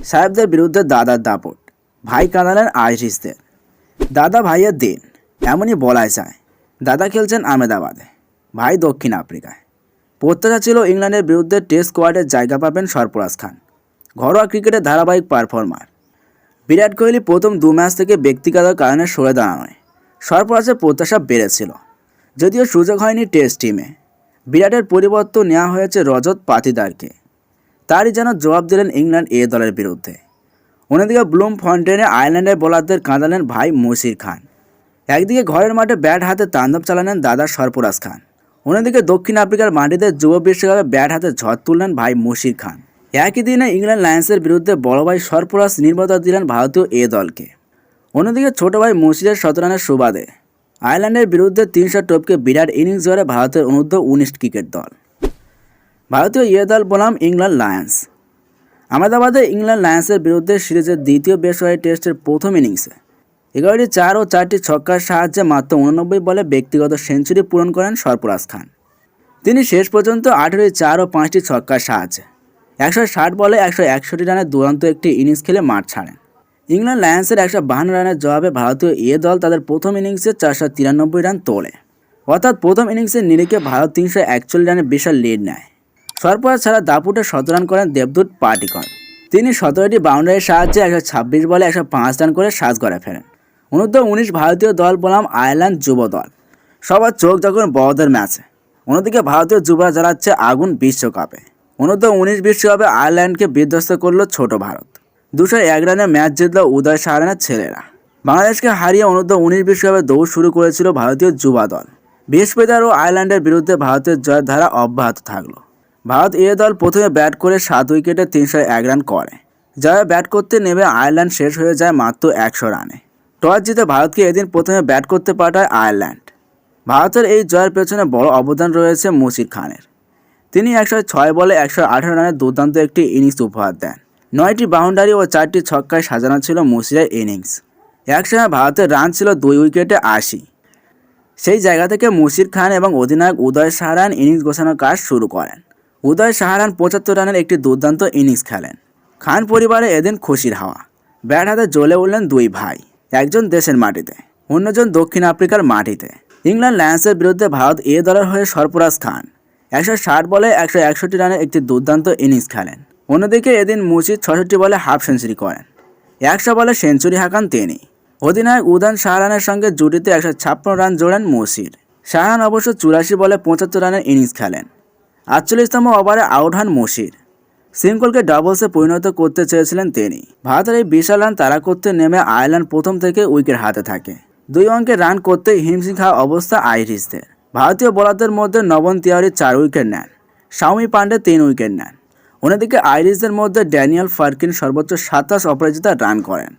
সাহেবদের বিরুদ্ধে দাদার দাপট, ভাই কাঁদালেন আইরিশদের। দাদা ভাইয়ের দিন এমনই বলাই যায়। দাদা খেলছেন আহমেদাবাদে, ভাই দক্ষিণ আফ্রিকায়। প্রত্যাশা ছিল ইংল্যান্ডের বিরুদ্ধে টেস্ট স্কোয়াডে জায়গা পাবেন সরফরাজ খান, ঘরোয়া ক্রিকেটে ধারাবাহিক পারফর্মার। বিরাট কোহলি প্রথম 2 ম্যাচ থেকে ব্যক্তিগত কারণে সরে দাঁড়ানোয় সরফরাজের প্রত্যাশা বেড়েছিল। যদিও সুযোগ হয়নি টেস্ট টিমে। বিরাটের পরিবর্তন নেওয়া হয়েছে রজত পাতিদারকে। তারই যেন জবাব দিলেন ইংল্যান্ড এ দলের বিরুদ্ধে। অন্যদিকে ব্লুম ফন্টেনে আয়ারল্যান্ডের বোলারদের কাঁদালেন ভাই মশির খান। একদিকে ঘরের মাঠে ব্যাট হাতে তাণ্ডব চালালেন দাদা সরফরাজ খান, অন্যদিকে দক্ষিণ আফ্রিকার মাটিতে যুব বিশ্বকাপে ব্যাট হাতে ঝড় তুললেন ভাই মশির খান। একই দিনে ইংল্যান্ড লায়ন্সের বিরুদ্ধে বড় ভাই সরফরাজ নির্মাতা দিলেন ভারতীয় এ দলকে। অন্যদিকে ছোট ভাই মশিরের 17 রানের সুবাদে আয়ারল্যান্ডের বিরুদ্ধে 300 টপকে বিরাট ইনিংস গড়ে ভারতের অনূর্ধ্ব 19 ক্রিকেট দল। ভারতীয় এ দল বনাম ইংল্যান্ড লায়ন্স। আহমেদাবাদে ইংল্যান্ড লায়ন্সের বিরুদ্ধে সিরিজের দ্বিতীয় বেসরকারি টেস্টের প্রথম ইনিংসে 11টি 4 ও 4টি ছক্কার সাহায্যে মাত্র 89 বলে ব্যক্তিগত সেঞ্চুরি পূরণ করেন সরফরাজ খান। তিনি শেষ পর্যন্ত 18টি 4 ও 5টি ছক্কার সাহায্যে 160 বলে 161 রানের দুরন্ত একটি ইনিংস খেলে মাঠ ছাড়েন। ইংল্যান্ড লায়ন্সের 152 রানের জবাবে ভারতীয় এ দল তাদের প্রথম ইনিংসে 493 রান তোলে। অর্থাৎ প্রথম ইনিংসের নিরিখে ভারত 341 রানের বিশাল লিড নেয়। সরফরাজ ছাড়া দাপুটে 17 রান করেন দেবদূত পাটিকর। তিনি 17টি বাউন্ডারির সাহায্যে 126 বলে 105 রান করে সাজ গড়ে ফেরেন। অনূর্ধ্ব 19 ভারতীয় দল বনাম আয়ারল্যান্ড যুব দল। সবার চোখ যখন বড়দের ম্যাচে। অন্যদিকে ভারতীয় যুবরা জ্বালাচ্ছে আগুন বিশ্বকাপে। অনূর্ধ্ব 19 বিশ্বকাপে আয়ারল্যান্ডকে বিধ্বস্ত করল ছোট ভারত। 201 রানে ম্যাচ জিতল উদয় সাহারানের ছেলেরা। বাংলাদেশকে হারিয়ে অনূর্ধ্ব 19 বিশ্বকাপে দৌড় শুরু করেছিল ভারতীয় যুবা দল। বৃহস্পতিবার ও আয়ারল্যান্ডের বিরুদ্ধে ভারতের জয়ের ধারা অব্যাহত থাকলো। ভারত এ দল প্রথমে ব্যাট করে 7 উইকেটে 301 রান করে। জয়ে ব্যাট করতে নেমে আয়ারল্যান্ড শেষ হয়ে যায় মাত্র 100 রানে। টস জিতে ভারতকে এদিন প্রথমে ব্যাট করতে পাঠায় আয়ারল্যান্ড। ভারতের এই জয়ের পেছনে বড় অবদান রয়েছে মশির খানের। তিনি 106 বলে 118 রানের দুর্দান্ত একটি ইনিংস উপহার দেন। 9টি বাউন্ডারি ও 4টি ছক্কায় সাজানো ছিল মশিরের ইনিংস। একসময় ভারতের রান ছিল 2 উইকেটে 80। সেই জায়গা থেকে মশির খান এবং অধিনায়ক উদয় সাহারান ইনিংস গোছানোর কাজ শুরু করেন। উদয় সাহারান 75 রানের একটি দুর্দান্ত ইনিংস খেলেন। খান পরিবারে এদিন খুশির হাওয়া। ব্যাট হাতে জ্বলে উঠলেন দুই ভাই, একজন দেশের মাটিতে, অন্যজন দক্ষিণ আফ্রিকার মাটিতে। ইংল্যান্ড লায়ন্সের বিরুদ্ধে ভারত এ দলের হয়ে সরফরাজ খান 160 বলে 161 রানের একটি দুর্দান্ত ইনিংস খেলেন। অন্যদিকে এদিন মশির 66 বলে হাফ সেঞ্চুরি করেন। 100 বলে সেঞ্চুরি হাঁকান তিনি। অধিনায়ক উদয় সাহারানের সঙ্গে জুটিতে 156 রান জোড়েন মশির। সাহারান অবশ্য 84 বলে 75 রানের ইনিংস খেলেন। 48তম ওভারে আউট হন মশির। সিঙ্গলকে ডাবলসে পরিণত করতে চেয়েছিলেন তিনি। ভারতের এই বিশাল রান তাড়া করতে নেমে আয়ারল্যান্ড প্রথম থেকে উইকেট হাতে থাকে। 2 অঙ্কের রান করতে হিমশিম খাওয়া অবস্থা আইরিশদের। ভারতীয় বোলারদের মধ্যে নবন তিওয়ারি 4 উইকেট নেন, শাওমি পান্ডে 3 উইকেট নেন। অন্যদিকে আইরিশদের মধ্যে ড্যানিয়েল ফারকিন সর্বোচ্চ 27 অপরাজিত রান করেন।